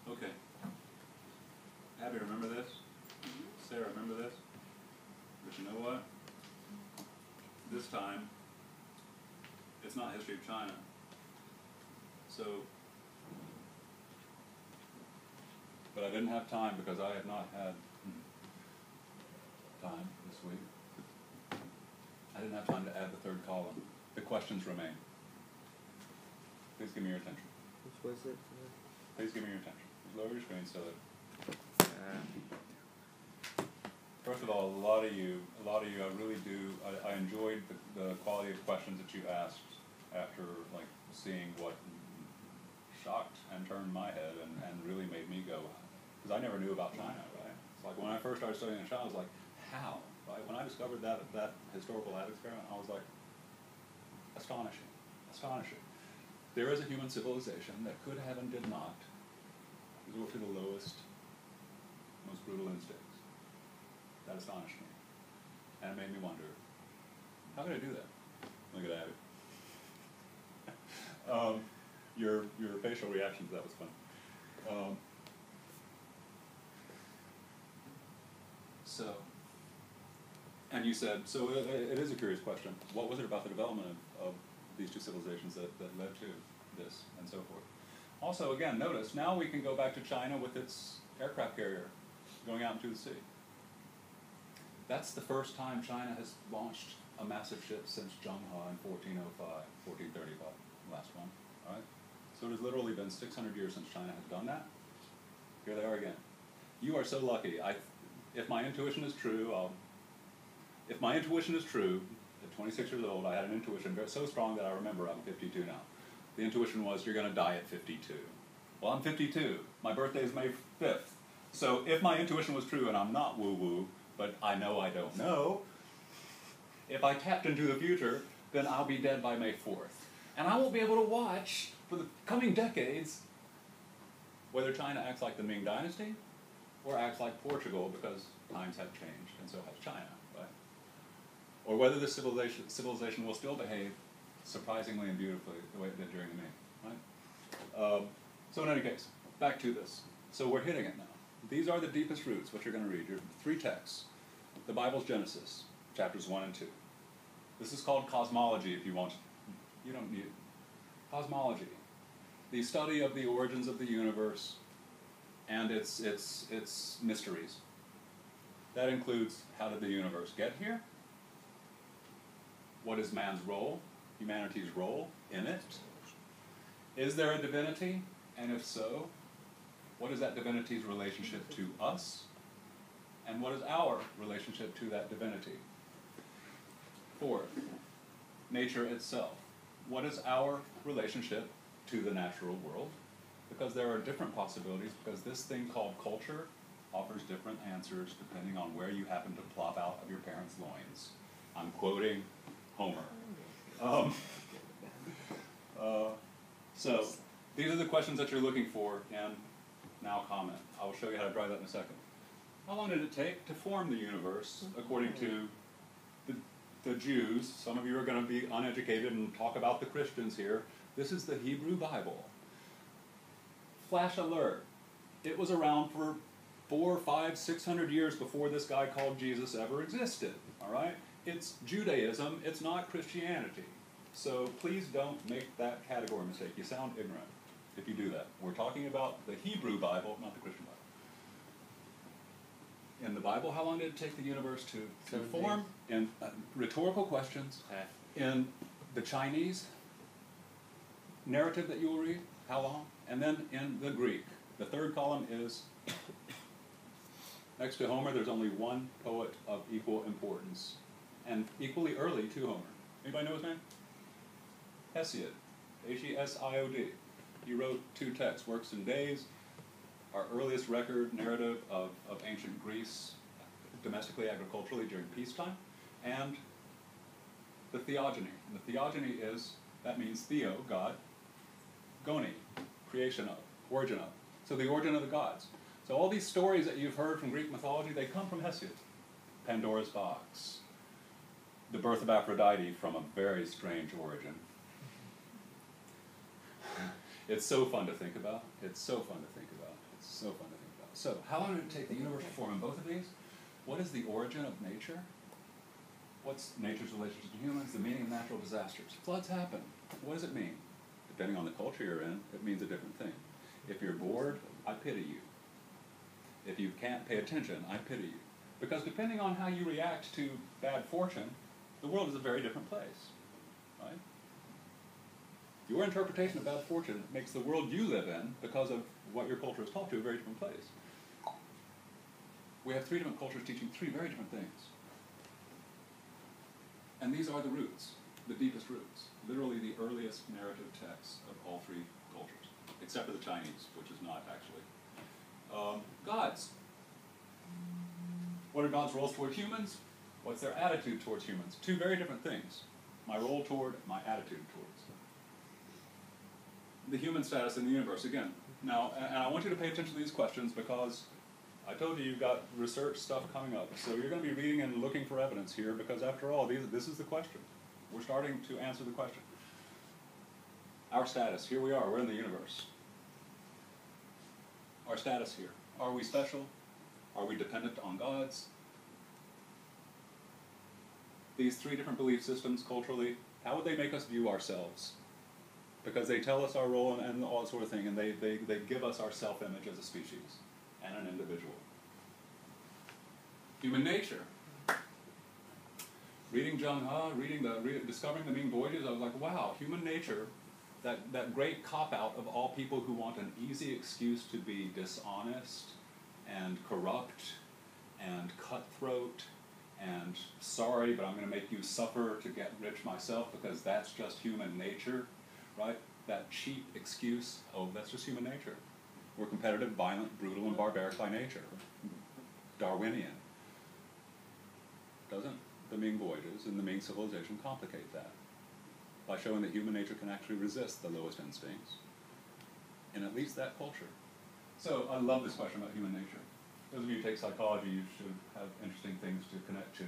Okay. Abby, remember this? Sarah, remember this? But you know what? This time, it's not history of China. So, but I didn't have time because I have not had time this week. I didn't have time to add the third column. The questions remain. Please give me your attention. Which was it? Please give me your attention. Lower your screen so that. First of all, a lot of you, I really do. I enjoyed the quality of questions that you asked after like seeing what shocked and turned my head and really made me go, because I never knew about China, right? It's like when I first started studying China, I was like, how? Right? When I discovered that historical lab experiment, I was like, astonishing, astonishing. There is a human civilization that could have and did not resort to the lowest, most brutal instincts. That astonished me. And it made me wonder, how could I do that? Look at Abby. Your facial reaction to that was fun. And you said, so it is a curious question. What was it about the development of these two civilizations that led to this and so forth? Also, again, notice, now we can go back to China with its aircraft carrier going out into the sea. That's the first time China has launched a massive ship since Zhenghe in 1405, 1435, last one, all right? So it has literally been 600 years since China has done that. Here they are again. You are so lucky. If my intuition is true, at 26 years old, I had an intuition so strong that I remember I'm 52 now. The intuition was, you're going to die at 52. Well, I'm 52. My birthday is May 5th. So if my intuition was true, and I'm not woo-woo, but I know I don't know, if I tapped into the future, then I'll be dead by May 4th. And I won't be able to watch, for the coming decades, whether China acts like the Ming Dynasty or acts like Portugal, because times have changed, and so has China, right? Or whether this civilization will still behave surprisingly and beautifully the way it did during the Ming, right? So in any case, back to this. So we're hitting it now. These are the deepest roots, what you're going to read. Your three texts. The Bible's Genesis, chapters 1 and 2. This is called cosmology if you want. You don't need it. Cosmology. The study of the origins of the universe and its mysteries. That includes, how did the universe get here? What is man's role, humanity's role in it? Is there a divinity? And if so, what is that divinity's relationship to us? And what is our relationship to that divinity? Fourth, nature itself. What is our relationship to the natural world? Because there are different possibilities, because this thing called culture offers different answers depending on where you happen to plop out of your parents' loins. I'm quoting Homer. So these are the questions that you're looking for in nowcomment. I will show you how to draw that in a second. How long did it take to form the universe according to the Jews? Some of you are going to be uneducated and talk about the Christians here. This is the Hebrew Bible. Flash alert. It was around for 400, 500, 600 years before this guy called Jesus ever existed. All right? It's Judaism. It's not Christianity. So please don't make that category mistake. You sound ignorant if you do that. We're talking about the Hebrew Bible, not the Christian Bible. In the Bible, how long did it take the universe to form? In rhetorical questions. In the Chinese narrative that you will read, how long? And then in the Greek. The third column is, next to Homer, there's only one poet of equal importance, and equally early to Homer. Anybody know his name? Hesiod. Hesiod. He wrote two texts, Works and Days, our earliest record narrative of ancient Greece, domestically, agriculturally during peacetime, and the Theogony. And the Theogony is, that means Theo, God, Goni, creation of, origin of. So the origin of the gods. So all these stories that you've heard from Greek mythology, they come from Hesiod. Pandora's box, the birth of Aphrodite from a very strange origin. It's so fun to think about. It's so fun to think about. It's so fun to think about. So, how long did it take the universe to form in both of these? What is the origin of nature? What's nature's relationship to humans? The meaning of natural disasters. Floods happen. What does it mean? Depending on the culture you're in, it means a different thing. If you're bored, I pity you. If you can't pay attention, I pity you. Because depending on how you react to bad fortune, the world is a very different place, right? Your interpretation of bad fortune makes the world you live in, because of what your culture is taught to, a very different place. We have three different cultures teaching three very different things. And these are the roots, the deepest roots, literally the earliest narrative texts of all three cultures, except for the Chinese, which is not actually. Gods. What are God's roles toward humans? What's their attitude towards humans? Two very different things. My role toward, my attitude towards. The human status in the universe, again. Now, and I want you to pay attention to these questions because I told you you've got research stuff coming up. So you're going to be reading and looking for evidence here because after all, this is the question. We're starting to answer the question. Our status, here we are, we're in the universe. Our status here. Are we special? Are we dependent on gods? These three different belief systems culturally, how would they make us view ourselves? Because they tell us our role and all that sort of thing, and they give us our self-image as a species and an individual. Human nature. Reading Zheng He, discovering the Ming Voyages, I was like, wow, human nature, that great cop-out of all people who want an easy excuse to be dishonest and corrupt and cutthroat and sorry, but I'm going to make you suffer to get rich myself because that's just human nature, right? That cheap excuse, oh, that's just human nature. We're competitive, violent, brutal, and barbaric by nature. Darwinian. Doesn't the Ming Voyages and the Ming civilization complicate that? By showing that human nature can actually resist the lowest instincts in at least that culture. So I love this question about human nature. Those of you who take psychology, you should have interesting things to connect to.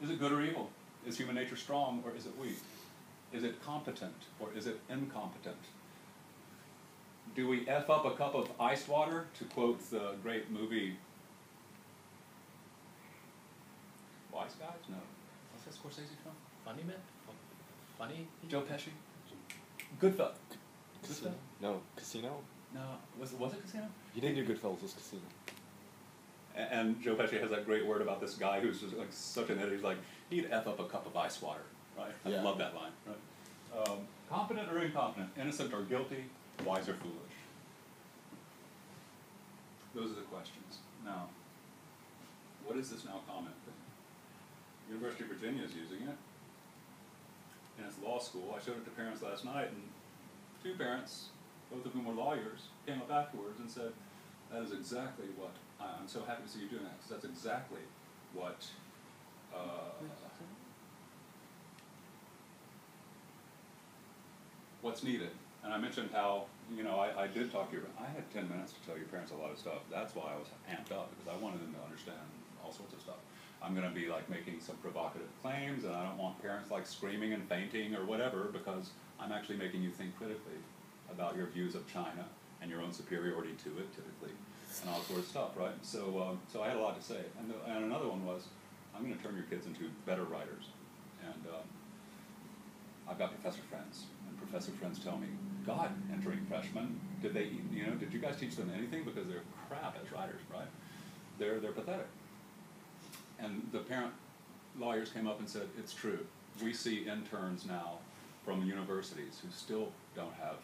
Is it good or evil? Is human nature strong or is it weak? Is it competent or is it incompetent? Do we F up a cup of iced water, to quote the great movie Wise Guys? No. What's that Scorsese film? Funny Man? Funny? Joe Pesci? Goodfellas. Casino? No. Casino? No. Was it Casino? You didn't do Goodfellas, it was Casino. And Joe Pesci has that great word about this guy who's just like such an idiot. He's like, he'd F up a cup of ice water, right? I love that line, right? Competent or incompetent, innocent or guilty, wise or foolish. Those are the questions. Now, what is this nowcomment thing? University of Virginia is using it in its law school. I showed it to parents last night, and two parents, both of whom were lawyers, came up afterwards and said, that is exactly what, I'm so happy to see you doing that, because that's exactly what what's needed. And I mentioned how, you know, I did talk to your, I had 10 minutes to tell your parents a lot of stuff. That's why I was amped up, because I wanted them to understand all sorts of stuff. I'm going to be like making some provocative claims, and I don't want parents like screaming and fainting or whatever, because I'm actually making you think critically about your views of China and your own superiority to it, typically, and all sort of stuff, right? So, so I had a lot to say. And another one was, I'm going to turn your kids into better writers. And I've got professor friends, and professor friends tell me, God, entering freshmen, did they, you know, did you guys teach them anything? Because they're crap as writers, right? They're pathetic. And the parent lawyers came up and said, it's true. We see interns now from universities who still don't have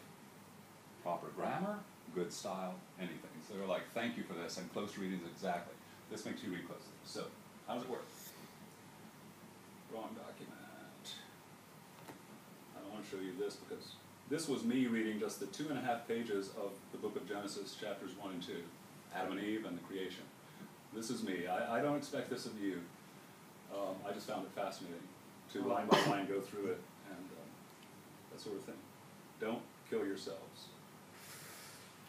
proper grammar, good style, anything. So they're like, thank you for this, and close reading is exactly. This makes you read closely. So, how does it work? Wrong document. I don't want to show you this because this was me reading just the 2.5 pages of the book of Genesis, chapters 1 and 2, Adam and Eve and the creation. This is me. I don't expect this of you. I just found it fascinating to line by line go through it and that sort of thing. Don't kill yourselves.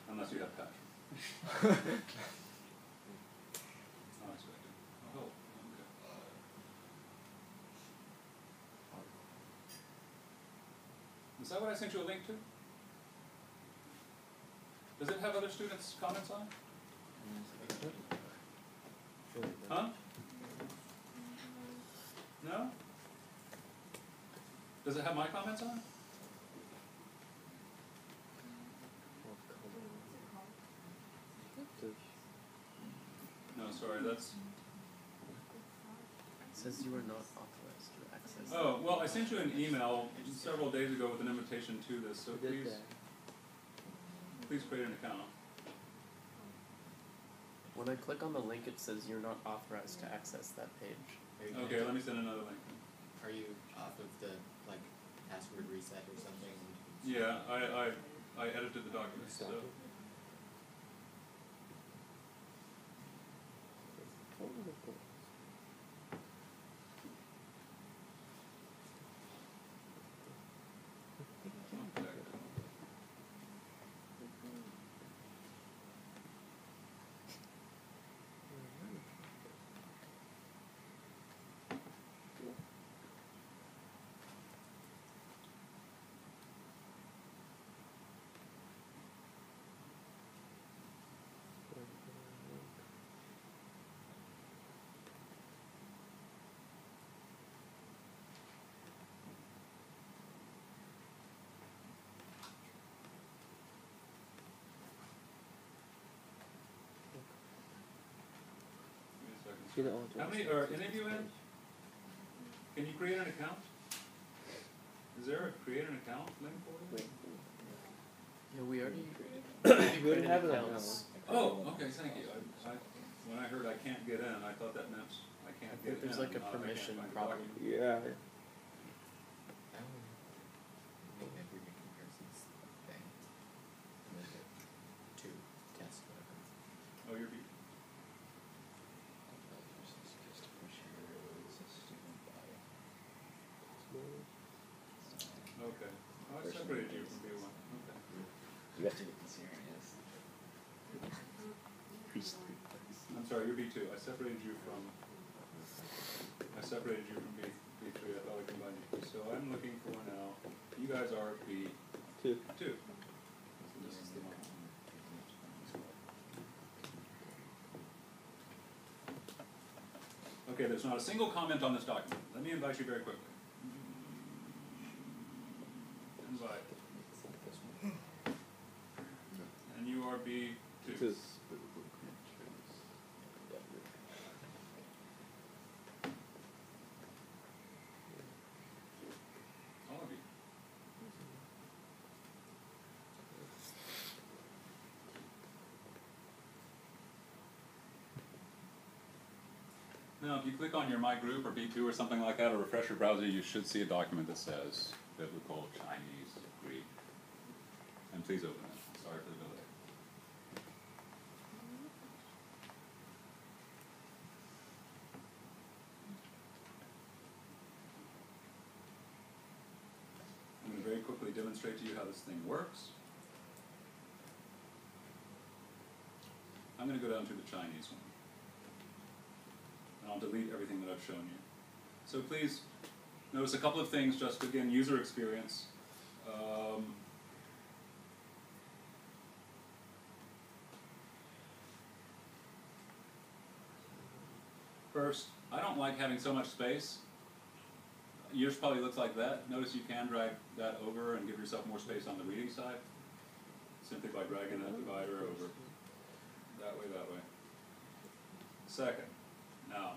Unless you have passion. Unexpected. Oh, okay. Is that what I sent you a link to? Does it have other students' comments on it? Huh? No? Does it have my comments on it? No, sorry, that's... It says you are not authorized to access. Oh, well, I sent you an email several days ago with an invitation to this, so please create an account. When I click on the link, it says you're not authorized to access that page. Okay, let me send another link. Are you off of the, like, password reset or something? Yeah, I edited the document, so... How many, are any of you in? Can you create an account? Is there a create an account link for you? Yeah, we already We already have an accounts. Oh, okay, thank you. When I heard I can't get in, I thought that meant I can't get in. There's like a not I can't permission find the problem. document. Yeah. Maybe every comparisons thing. And then the two test whatever. Oh, you're beat. Okay. Oh, I separated you from B1. Okay. Yeah. I'm sorry, you're B2. I separated you from B3. I thought I combined you. So I'm looking for now. You guys are B2. So this is the one. Okay, there's not a single comment on this document. Let me invite you very quickly. Invite. And you are B2. All of you. Now, if you click on your My Group or B2 or something like that, or refresh your browser, you should see a document that says Biblical Chinese Greek. And please open it. Sorry for the delay. I'm going to very quickly demonstrate to you how this thing works. I'm going to go down to the Chinese one. And I'll delete everything that I've shown you. So please notice a couple of things, just again, user experience. First, I don't like having so much space. Yours probably looks like that. Notice you can drag that over and give yourself more space on the reading side, simply by dragging that divider over. That way, that way. Second, now,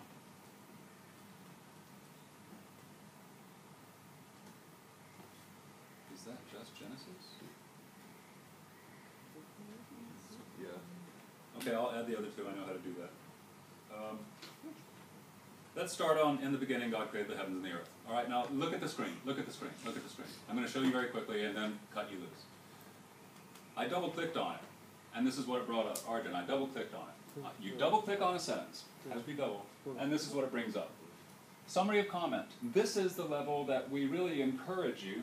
is that just Genesis? Yeah. Okay, I'll add the other two. I know how to do that. Let's start on, in the beginning, God created the heavens and the earth. All right, now look at the screen. Look at the screen. Look at the screen. I'm going to show you very quickly and then cut you loose. I double-clicked on it, and this is what it brought up. Arjun, I double-clicked on it. You double-click on a sentence, has to be double, and this is what it brings up. Summary of comment. This is the level that we really encourage you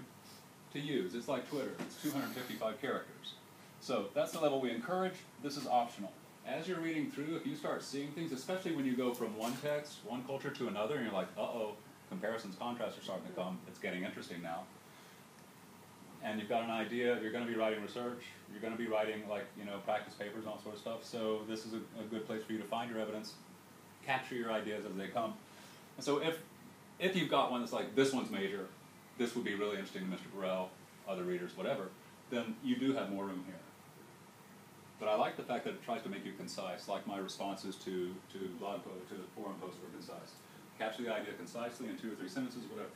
to use. It's like Twitter. It's 255 characters. So that's the level we encourage. This is optional. As you're reading through, if you start seeing things, especially when you go from one text, one culture to another, and you're like, uh-oh, comparisons, contrasts are starting to come. It's getting interesting now. and you've got an idea, you're going to be writing research, you're going to be writing like, you know, practice papers and all sort of stuff, so this is a good place for you to find your evidence, capture your ideas as they come. And so if you've got one that's like, this one's major, this would be really interesting to Mr. Burrell, other readers, whatever, then you do have more room here. But I like the fact that it tries to make you concise, like my responses to blog posts, to forum posts were concise. Capture the idea concisely in 2 or 3 sentences, whatever,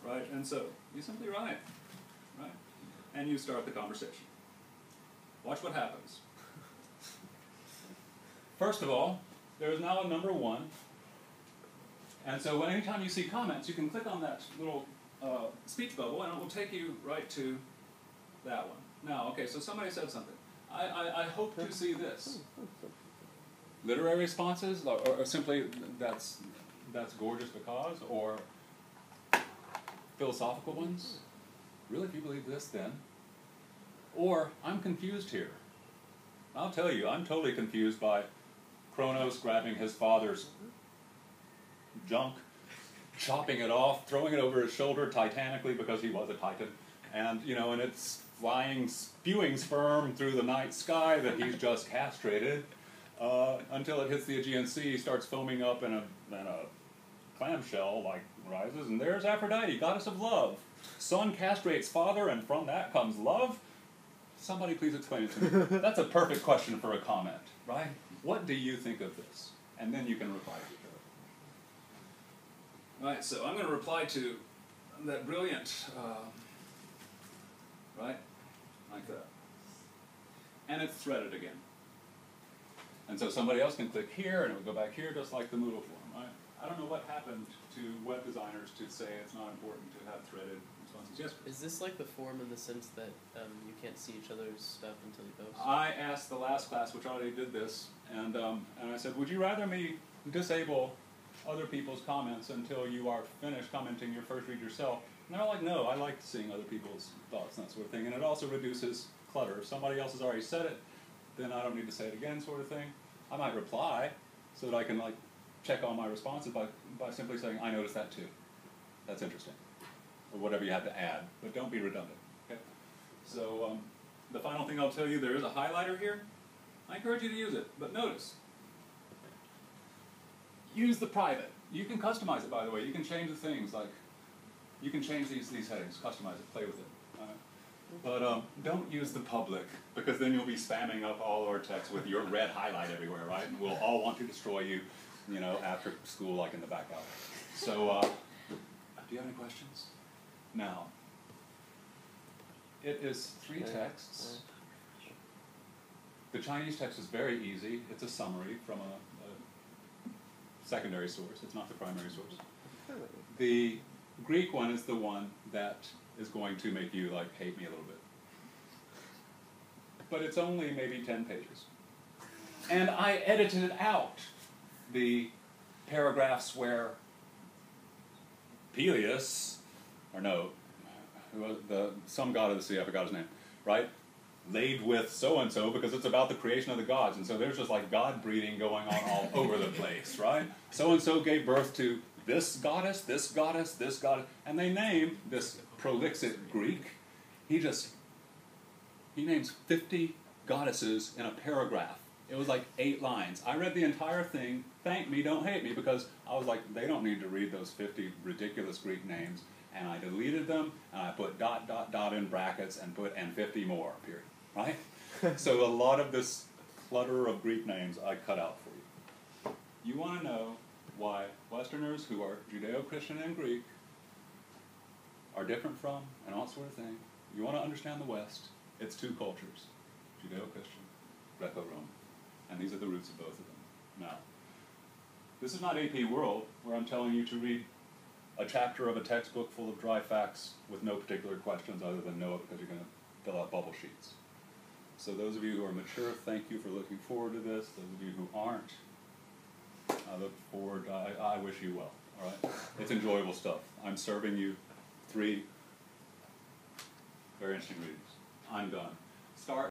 right? And so you simply write, right? And you start the conversation. Watch what happens. First of all, there is now a number 1. And so anytime you see comments, you can click on that little speech bubble, and it will take you right to that one. Now, okay, so somebody said something. I hope to see this. Literary responses, or simply that's gorgeous because, or philosophical ones. Really, if you believe this, then? Or, I'm confused here. I'll tell you, I'm totally confused by Kronos grabbing his father's junk, chopping it off, throwing it over his shoulder titanically because he was a titan, and, you know, and it's flying, spewing sperm through the night sky that he's just castrated, until it hits the Aegean Sea, starts foaming up, and a clamshell, like, rises, and there's Aphrodite, goddess of love. Son castrates father, and from that comes love? Somebody please explain it to me. That's a perfect question for a comment, right? What do you think of this? And then you can reply to each other. Right, so I'm going to reply to that brilliant, right? Like that. And it's threaded again. And so somebody else can click here, and it will go back here, just like the Moodle form, right? I don't know what happened to web designers to say it's not important to have threaded responses. Yes? Is this like the form in the sense that you can't see each other's stuff until you post? I asked the last class, which already did this, and I said, would you rather me disable other people's comments until you are finished commenting your first read yourself? And they're like, no, I like seeing other people's thoughts and that sort of thing, and it also reduces clutter. If somebody else has already said it, then I don't need to say it again, sort of thing. I might reply so that I can like check all my responses by simply saying, I noticed that too. That's interesting. Or whatever you have to add, but don't be redundant. Okay? So the final thing I'll tell you, there is a highlighter here. I encourage you to use it, but notice. Use the private. You can customize it, by the way. You can change the things, like, you can change these headings, customize it, play with it. But don't use the public, because then you'll be spamming up all our text with your red highlight everywhere, right? And we'll all want to destroy you, you know, after school, like in the back alley. So, do you have any questions? Now, it is 3 texts. The Chinese text is very easy. It's a summary from a secondary source. It's not the primary source. The Greek one is the one that is going to make you, like, hate me a little bit. But it's only maybe 10 pages. And I edited out the paragraphs where Peleus, or no, who was some god of the sea, I forgot his name, right? Laid with so-and-so because it's about the creation of the gods. And so there's just like god breeding going on all over the place, right? So-and-so gave birth to this goddess, this goddess, this goddess. And they name this prolixit Greek. He names 50 goddesses in a paragraph. It was like 8 lines. I read the entire thing, thank me, don't hate me, because I was like, they don't need to read those 50 ridiculous Greek names. And I deleted them, and I put ... in brackets, and put, and 50 more, period, right? So a lot of this clutter of Greek names I cut out for you. You want to know why Westerners who are Judeo-Christian and Greek are different from, and all sort of thing. You want to understand the West, it's 2 cultures, Judeo-Christian, Greco-Roman. And these are the roots of both of them. Now, this is not AP World, where I'm telling you to read a chapter of a textbook full of dry facts with no particular questions other than know it because you're going to fill out bubble sheets. So those of you who are mature, thank you for looking forward to this. Those of you who aren't, I look forward, I wish you well, all right? It's enjoyable stuff. I'm serving you 3 very interesting readings. I'm done. Start.